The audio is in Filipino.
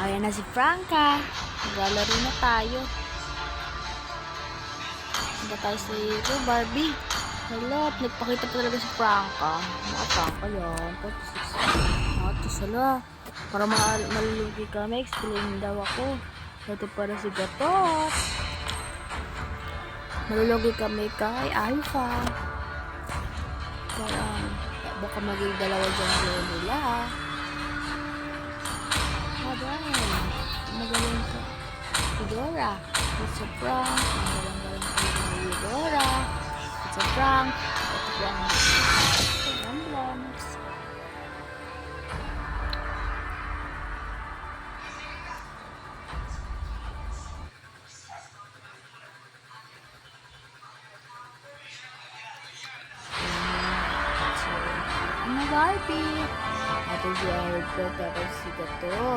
Ayan na si Franca. Maglalaro na tayo. Hindi tayo si Barbie. Hala, nagpakita pa talaga si Franca. Mga Franca yan. 46. Atos, hala. Para malulugi kami, explain daw ako. Ito para si Gatot. Malulugi kami kay Alpha. Parang baka maging dalawa dyan nila. Magaling ka. Eudora. It's a prank. Magaling ka ni Eudora. It's a prank. It's a prank. Emblems. Barbie. Ito si Alpha. Tapos si Gato.